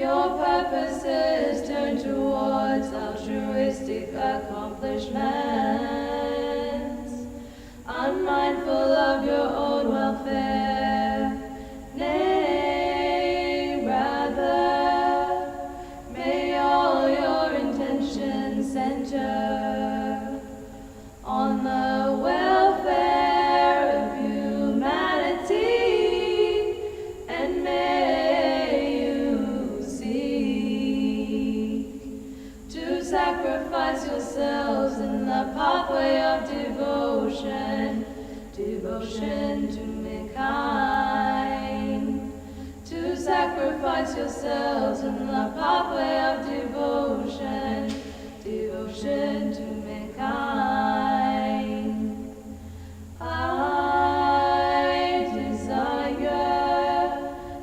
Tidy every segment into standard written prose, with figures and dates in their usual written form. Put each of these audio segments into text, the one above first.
Your purposes turn towards altruistic accomplishments, unmindful of your own welfare. Nay, rather, may all your intentions center on the welfare of humanity, and may you seek to sacrifice yourselves in the pathway of devotion, devotion to mankind. To sacrifice yourselves in the pathway of devotion, devotion to mankind. I desire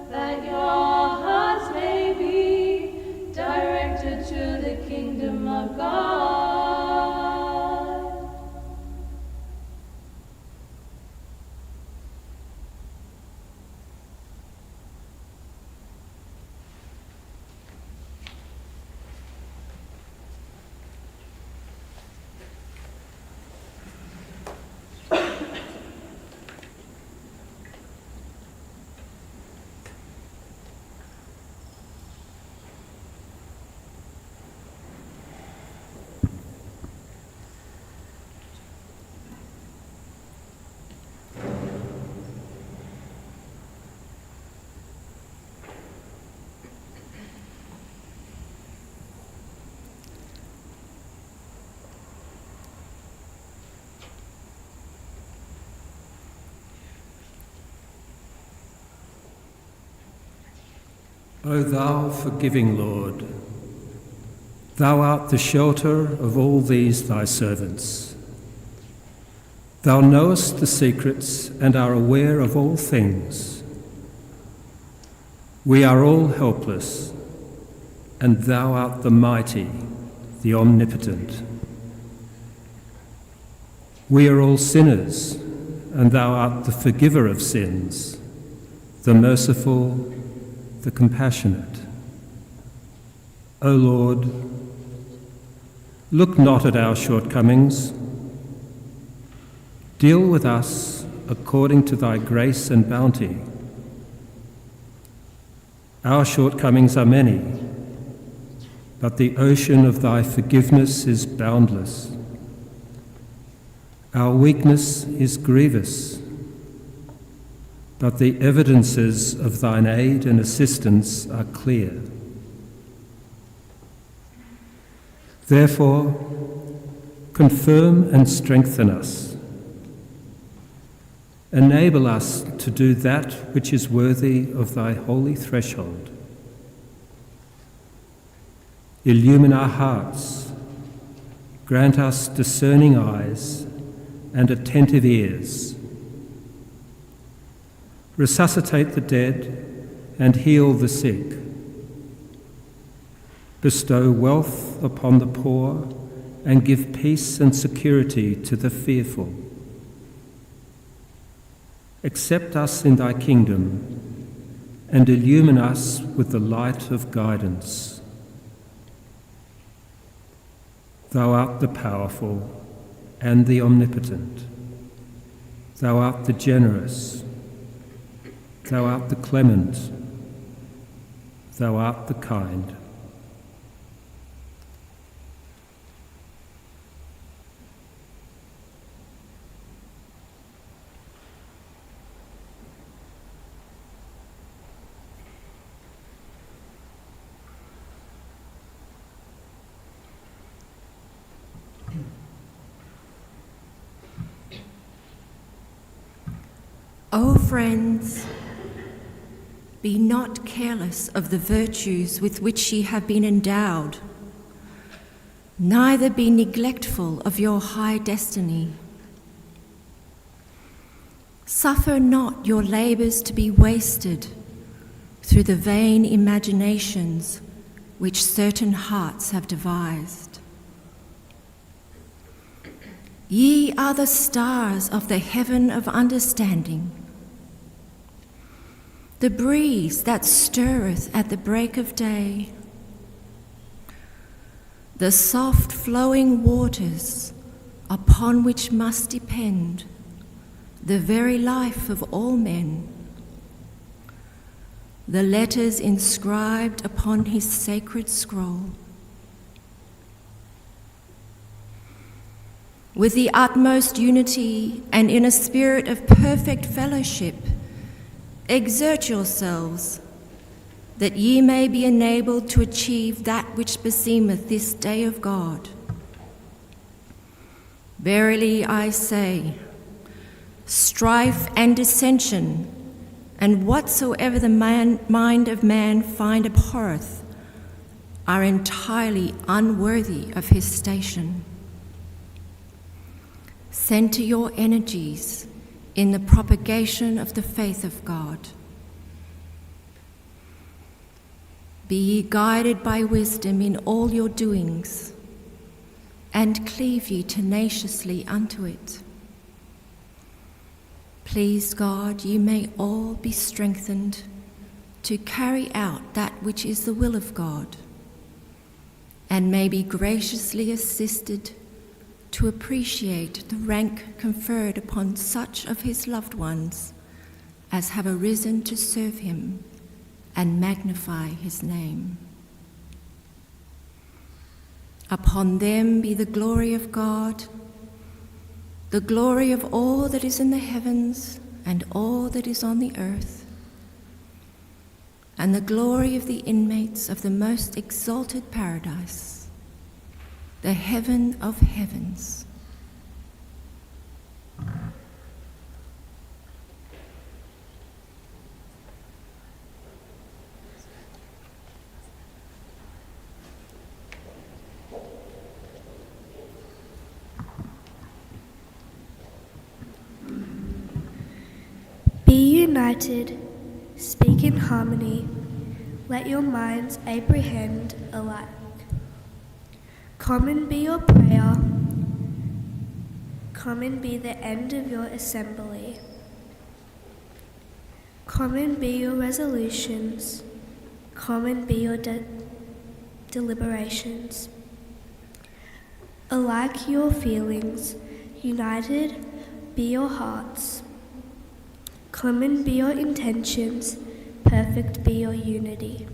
that your hearts may be directed to the kingdom of God. O thou forgiving Lord, thou art the shelter of all these thy servants. Thou knowest the secrets and are aware of all things. We are all helpless, and thou art the mighty, the omnipotent. We are all sinners, and thou art the forgiver of sins, the merciful, the compassionate. O Lord, look not at our shortcomings. Deal with us according to thy grace and bounty. Our shortcomings are many, but the ocean of thy forgiveness is boundless. Our weakness is grievous, but the evidences of thine aid and assistance are clear. Therefore, confirm and strengthen us. Enable us to do that which is worthy of thy holy threshold. Illumine our hearts, grant us discerning eyes and attentive ears. Resuscitate the dead and heal the sick. Bestow wealth upon the poor and give peace and security to the fearful. Accept us in thy kingdom and illumine us with the light of guidance. Thou art the powerful and the omnipotent. Thou art the generous. Thou art the clement. Thou art the kind. O friends, be not careless of the virtues with which ye have been endowed, neither be neglectful of your high destiny. Suffer not your labours to be wasted through the vain imaginations which certain hearts have devised. Ye are the stars of the heaven of understanding. the breeze that stirreth at the break of day, the soft flowing waters upon which must depend the very life of all men, the letters inscribed upon his sacred scroll. With the utmost unity and in a spirit of perfect fellowship, exert yourselves, that ye may be enabled to achieve that which beseemeth this day of God. Verily I say, strife and dissension, and whatsoever the mind of man find abhorreth, are entirely unworthy of his station. Centre your energies in the propagation of the faith of God. Be ye guided by wisdom in all your doings, and cleave ye tenaciously unto it. Please God, ye may all be strengthened to carry out that which is the will of God, and may be graciously assisted to appreciate the rank conferred upon such of his loved ones as have arisen to serve him and magnify his name. Upon them be the glory of God, the glory of all that is in the heavens and all that is on the earth, and the glory of the inmates of the most exalted paradise, the heaven of heavens. Be united, speak in harmony, let your minds apprehend alike. Common be your prayer, common be the end of your assembly. Common be your resolutions, common be your deliberations. Alike your feelings, united be your hearts. Common be your intentions, perfect be your unity.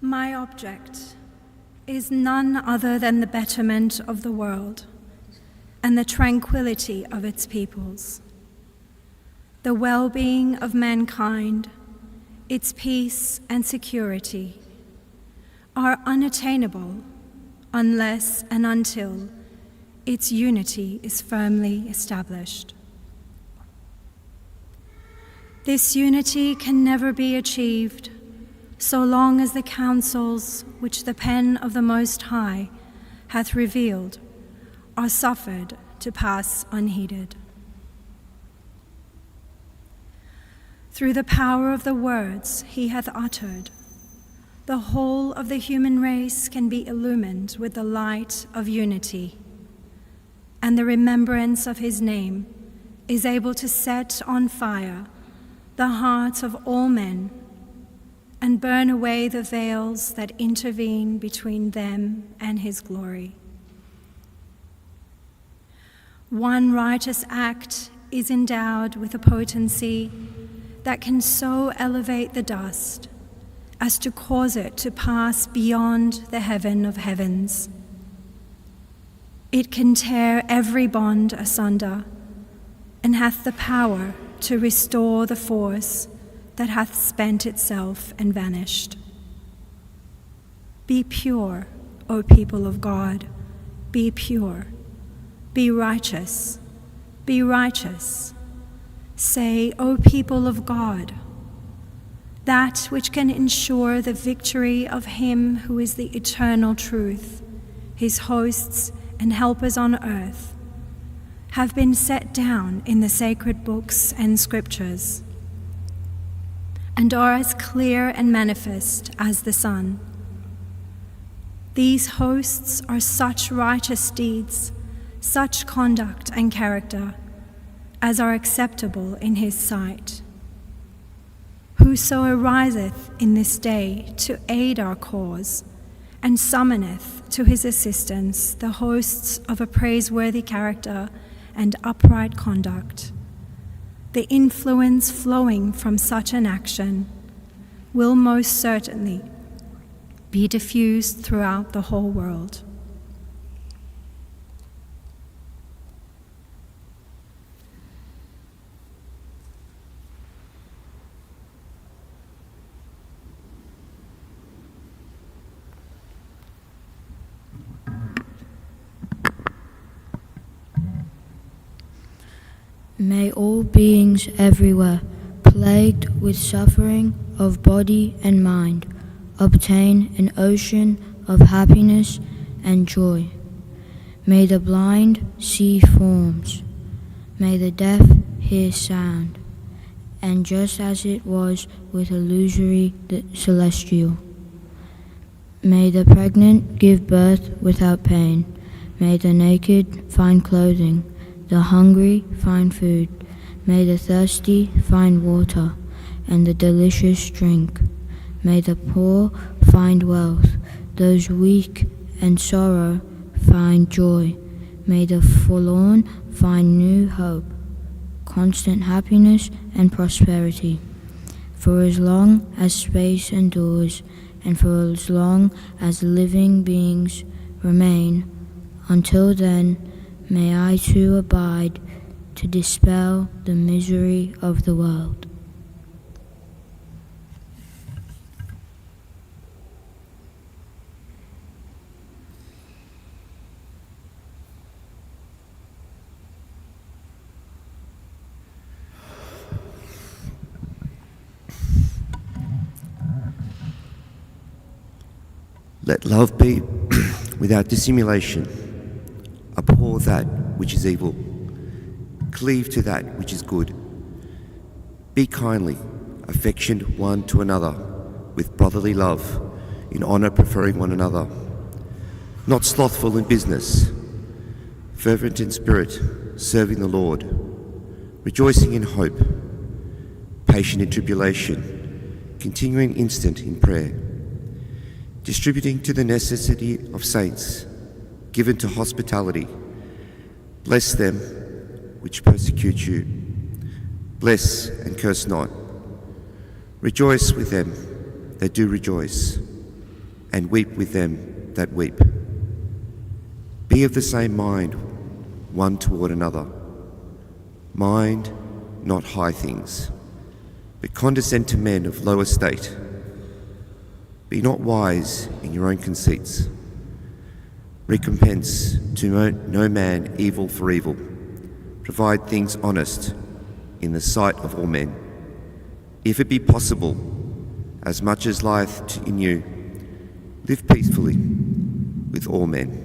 My object is none other than the betterment of the world and the tranquility of its peoples, the well-being of mankind, its peace and security are unattainable unless and until its unity is firmly established. This unity can never be achieved so long as the counsels which the pen of the Most High hath revealed are suffered to pass unheeded. Through the power of the words he hath uttered, the whole of the human race can be illumined with the light of unity, and the remembrance of his name is able to set on fire the hearts of all men and burn away the veils that intervene between them and his glory. One righteous act is endowed with a potency that can so elevate the dust as to cause it to pass beyond the heaven of heavens. It can tear every bond asunder and hath the power to restore the force that hath spent itself and vanished. Be pure, O people of God, be pure. Be righteous, be righteous. Say, O people of God, that which can ensure the victory of him who is the eternal truth, his hosts and helpers on earth, have been set down in the sacred books and scriptures, and are as clear and manifest as the sun. These hosts are such righteous deeds, such conduct and character, as are acceptable in his sight. Whoso ariseth in this day to aid our cause, and summoneth to his assistance the hosts of a praiseworthy character and upright conduct, the influence flowing from such an action will most certainly be diffused throughout the whole world. May all beings everywhere, plagued with suffering of body and mind, obtain an ocean of happiness and joy. May the blind see forms, may the deaf hear sound, and just as it was with illusory the celestial. May the pregnant give birth without pain, may the naked find clothing, the hungry find food, may the thirsty find water, and the delicious drink. May the poor find wealth, those weak and sorrow find joy. May the forlorn find new hope, constant happiness and prosperity. For as long as space endures, and for as long as living beings remain, until then, may I too abide to dispel the misery of the world. Let love be without dissimulation. Abhor that which is evil. Cleave to that which is good. Be kindly, affectioned one to another, with brotherly love, in honour preferring one another. Not slothful in business, fervent in spirit, serving the Lord, rejoicing in hope, patient in tribulation, continuing instant in prayer, distributing to the necessity of saints, given to hospitality. Bless them which persecute you. Bless and curse not. Rejoice with them that do rejoice. and weep with them that weep. Be of the same mind one toward another. Mind not high things, but condescend to men of low estate. Be not wise in your own conceits. Recompense to no man evil for evil. Provide things honest in the sight of all men. If it be possible, as much as lieth in you, live peacefully with all men.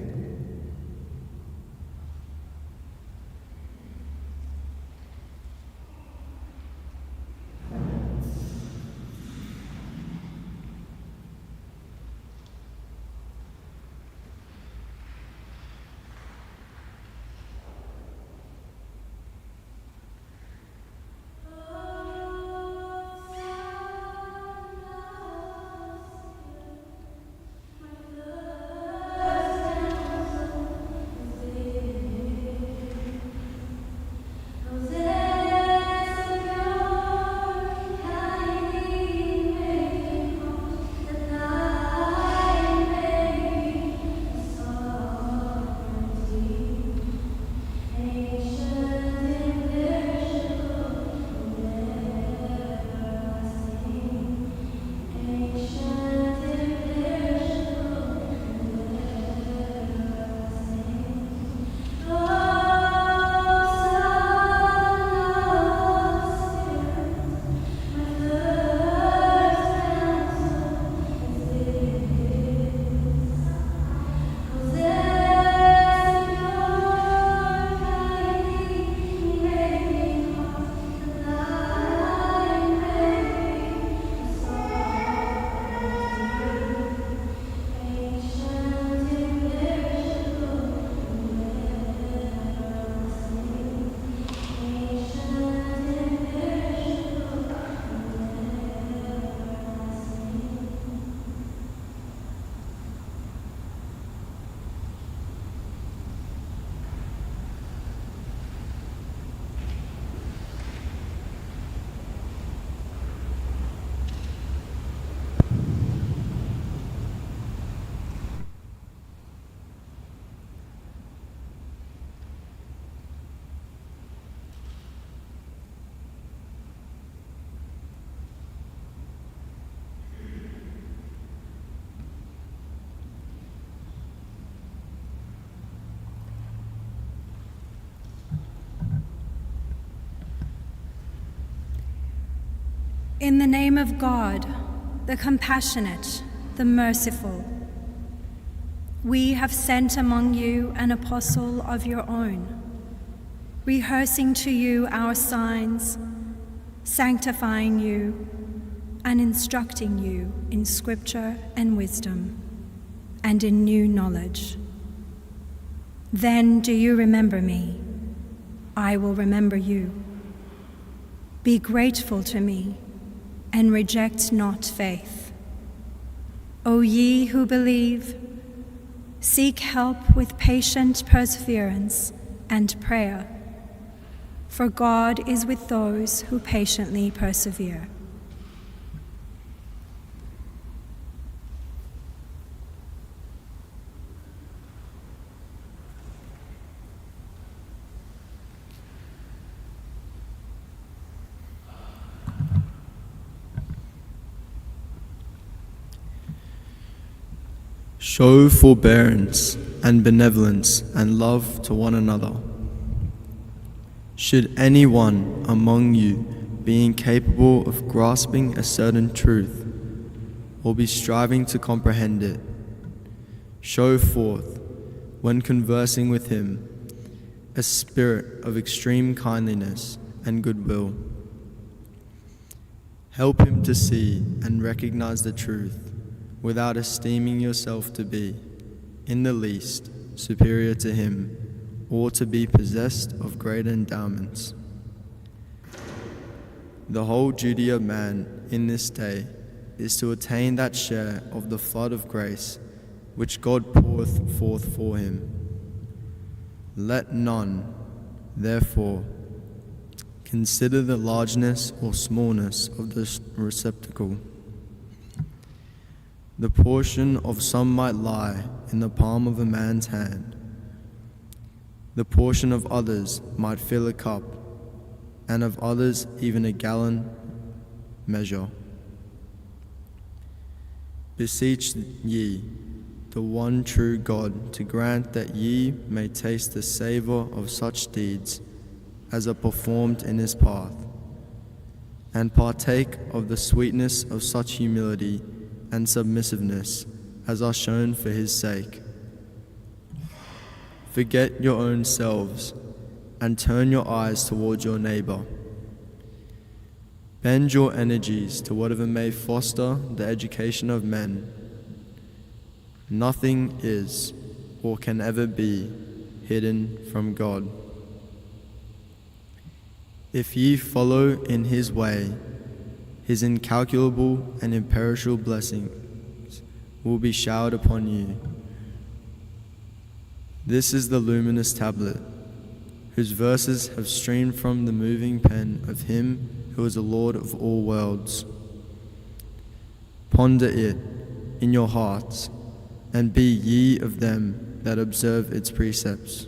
In the name of God, the compassionate, the merciful, we have sent among you an apostle of your own, rehearsing to you our signs, sanctifying you, and instructing you in scripture and wisdom, and in new knowledge. Then do you remember me? I will remember you. Be grateful to me, and reject not faith. O ye who believe, seek help with patient perseverance and prayer, for God is with those who patiently persevere. Show forbearance and benevolence and love to one another. Should anyone among you be incapable of grasping a certain truth, or be striving to comprehend it, show forth, when conversing with him, a spirit of extreme kindliness and goodwill. Help him to see and recognize the truth, without esteeming yourself to be, in the least, superior to him, or to be possessed of great endowments. The whole duty of man in this day is to attain that share of the flood of grace which God poureth forth for him. Let none, therefore, consider the largeness or smallness of this receptacle, The portion of some might lie in the palm of a man's hand. The portion of others might fill a cup, and of others even a gallon measure. Beseech ye the one true God to grant that ye may taste the savour of such deeds as are performed in his path, and partake of the sweetness of such humility and submissiveness as are shown for his sake. Forget your own selves and turn your eyes towards your neighbour. Bend your energies to whatever may foster the education of men. Nothing is or can ever be hidden from God. If ye follow in his way, his incalculable and imperishable blessings will be showered upon you. This is the luminous tablet, whose verses have streamed from the moving pen of him who is the Lord of all worlds. Ponder it in your hearts, and be ye of them that observe its precepts.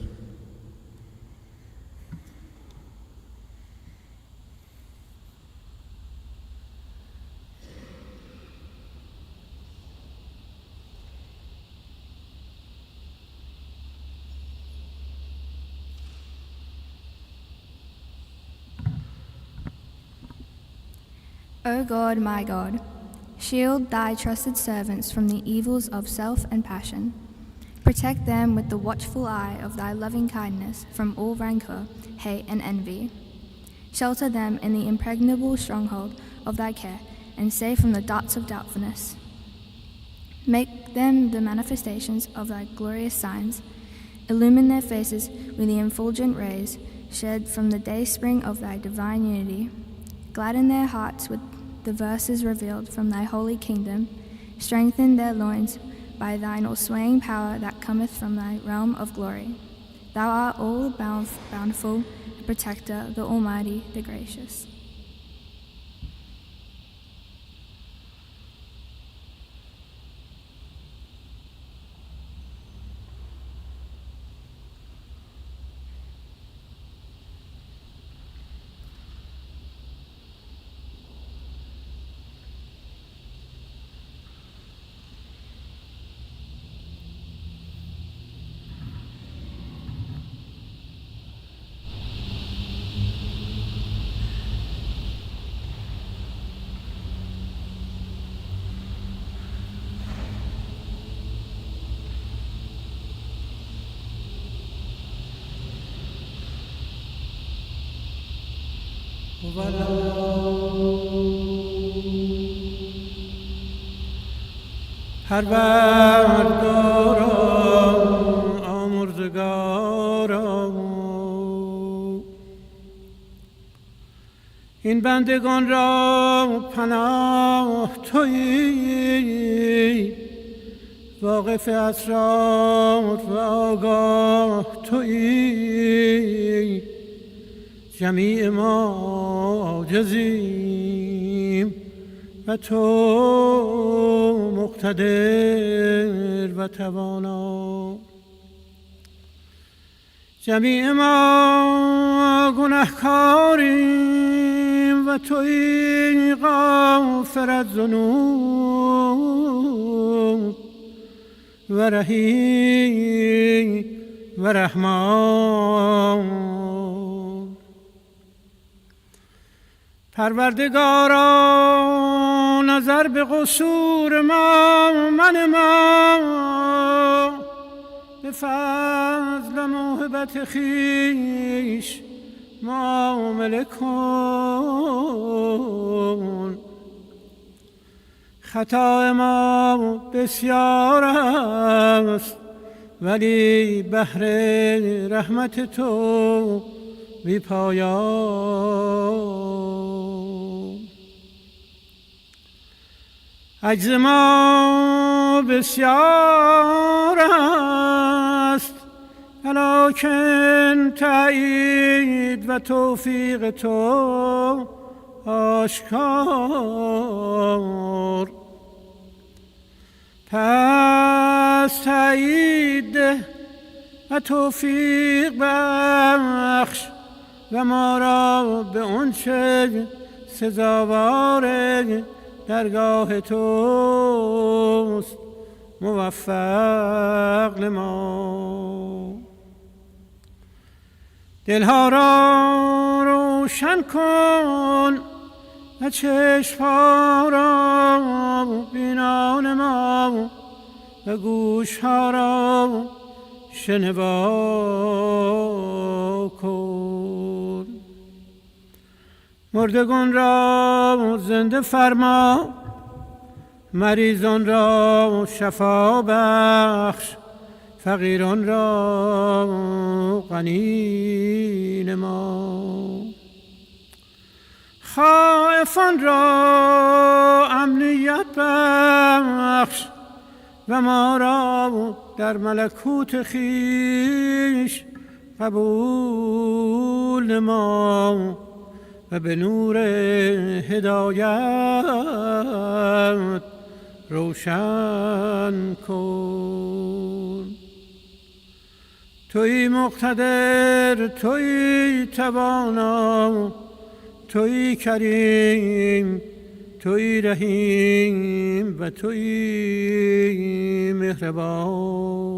O God, my God, shield thy trusted servants from the evils of self and passion. Protect them with the watchful eye of thy loving kindness from all rancor, hate, and envy. Shelter them in the impregnable stronghold of thy care, and save from the darts of doubtfulness. Make them the manifestations of thy glorious signs. Illumine their faces with the effulgent rays shed from the dayspring of thy divine unity. Gladden their hearts with the verses revealed from thy holy kingdom. Strengthen their loins by thine all-swaying power that cometh from thy realm of glory. Thou art all bountiful, the protector, the almighty, the gracious. پروردگارا آمرزگارا این بندگان را پناه تویی، واقف اسرار و آگاه تویی. جمیع ما عاجزیم و تو مقتدر و توانا. جمیع ما گناهکاریم و تویی غافر الذنوب و رحیم و رحمان. پروردگارا نظر به قصور ما، من ما، به فضل محبت خویش معامله کن. خطا ما بسیار است ولی بحر رحمت تو بی پایان. عجز ما بسیار است ولکن تأیید و توفیق تو آشکار. پس تایید ده و توفیق بخش و ما را به آنچه سزاوار درگاه توست موفق نما. دلها را روشن کن و چشمها را بینا نما و گوشها را شنوا کن. مردگان را زنده فرما، مریضان را شفا بخش، فقیران را غنی نما. خائفان را امنیت بخش و ما را در ملکوت خویش قبول نما و به نور هدایت روشن کن. تویی مقتدر، تویی توانا، تویی کریم، تویی رحیم و تویی مهربان.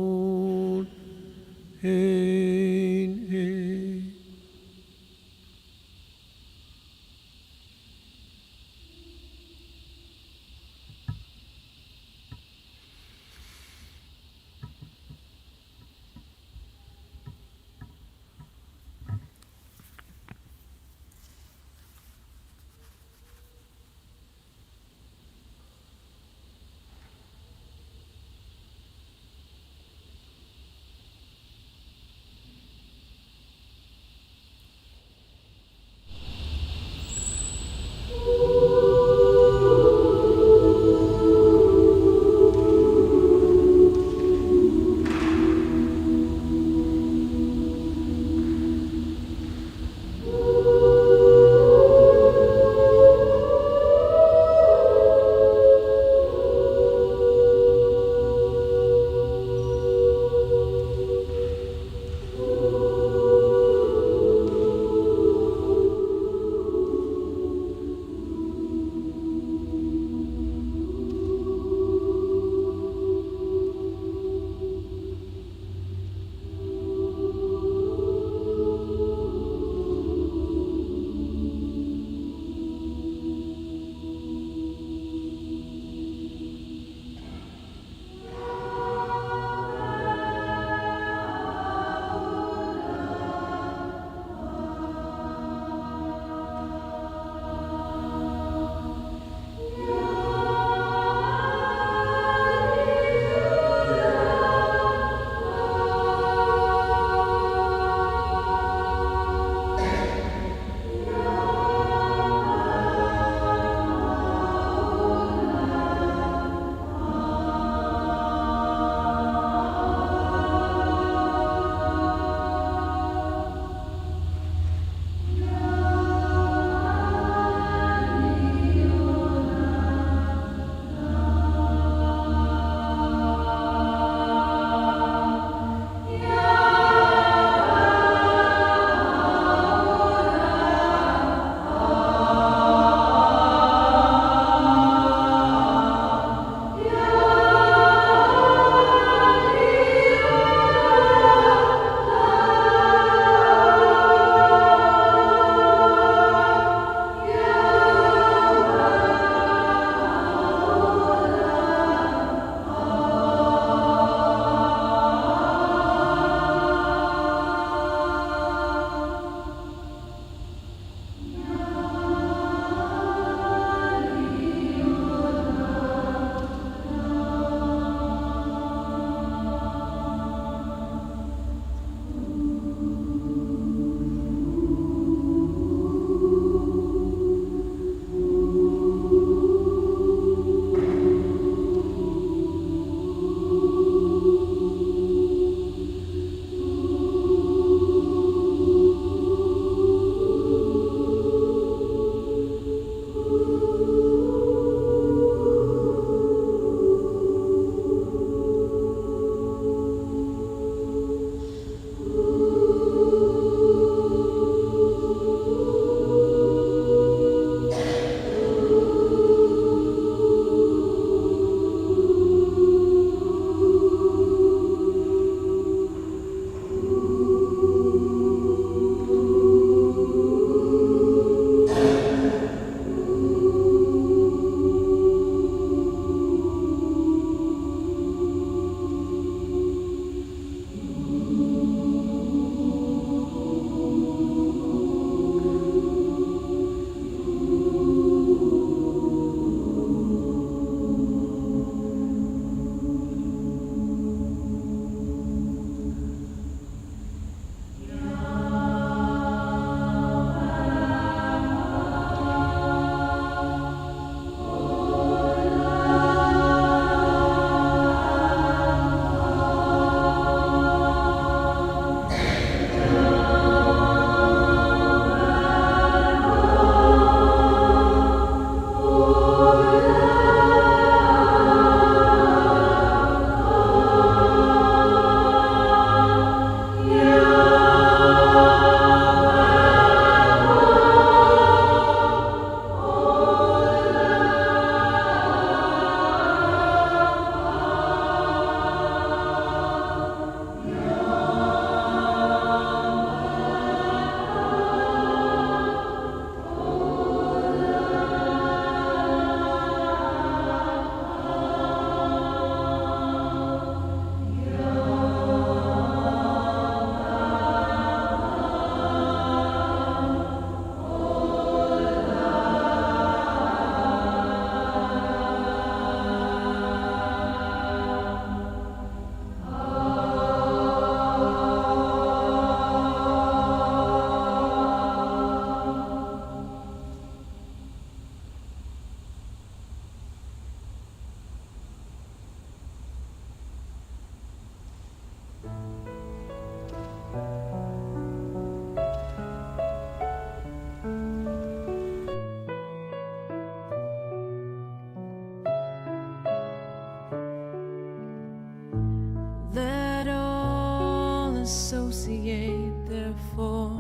associate, therefore,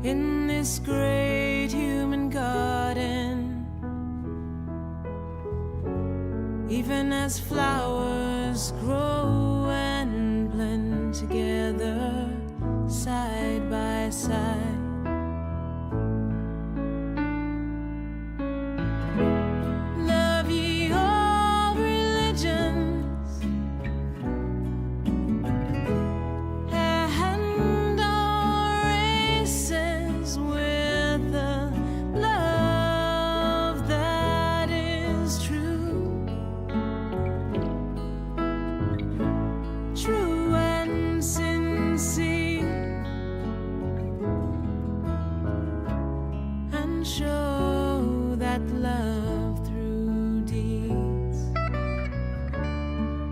in this great human garden, even as flowers grow and blend together side by side. Love ye all religions, and all races, with a love that is true, true and sincere, and show that love through deeds,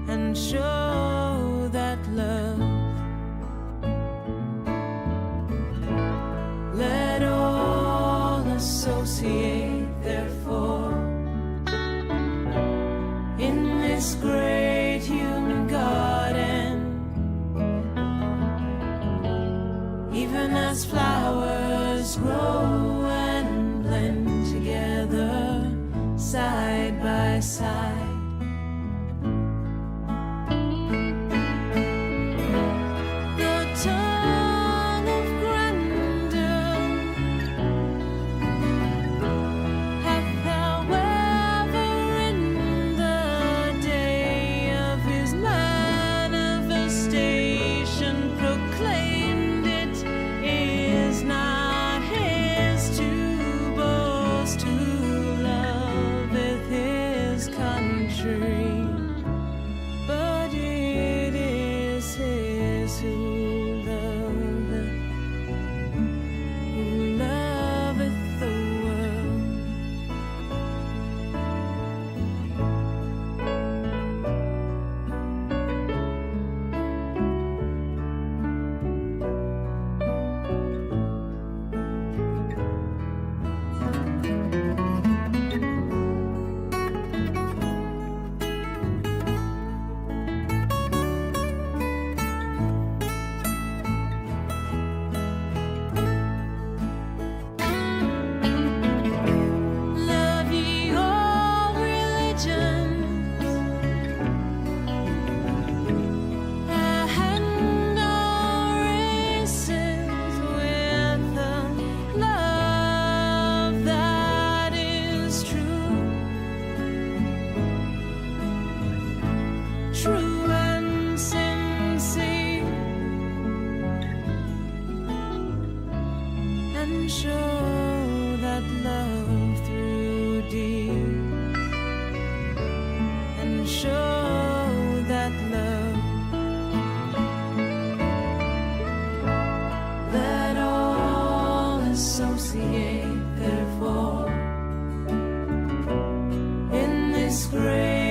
and show that love. Let all associate, therefore, in this great human garden, even as flowers grow and blend together side by side. The tongue of grandeur hath however in the day of his manifestation proclaimed it is not his to boast who loveth his country, but it is his who loveth the world. Love ye all religions, and all races, with a love that is true, true and sincere, and show that love through deeds, and show that love. Let all associate, therefore, in this great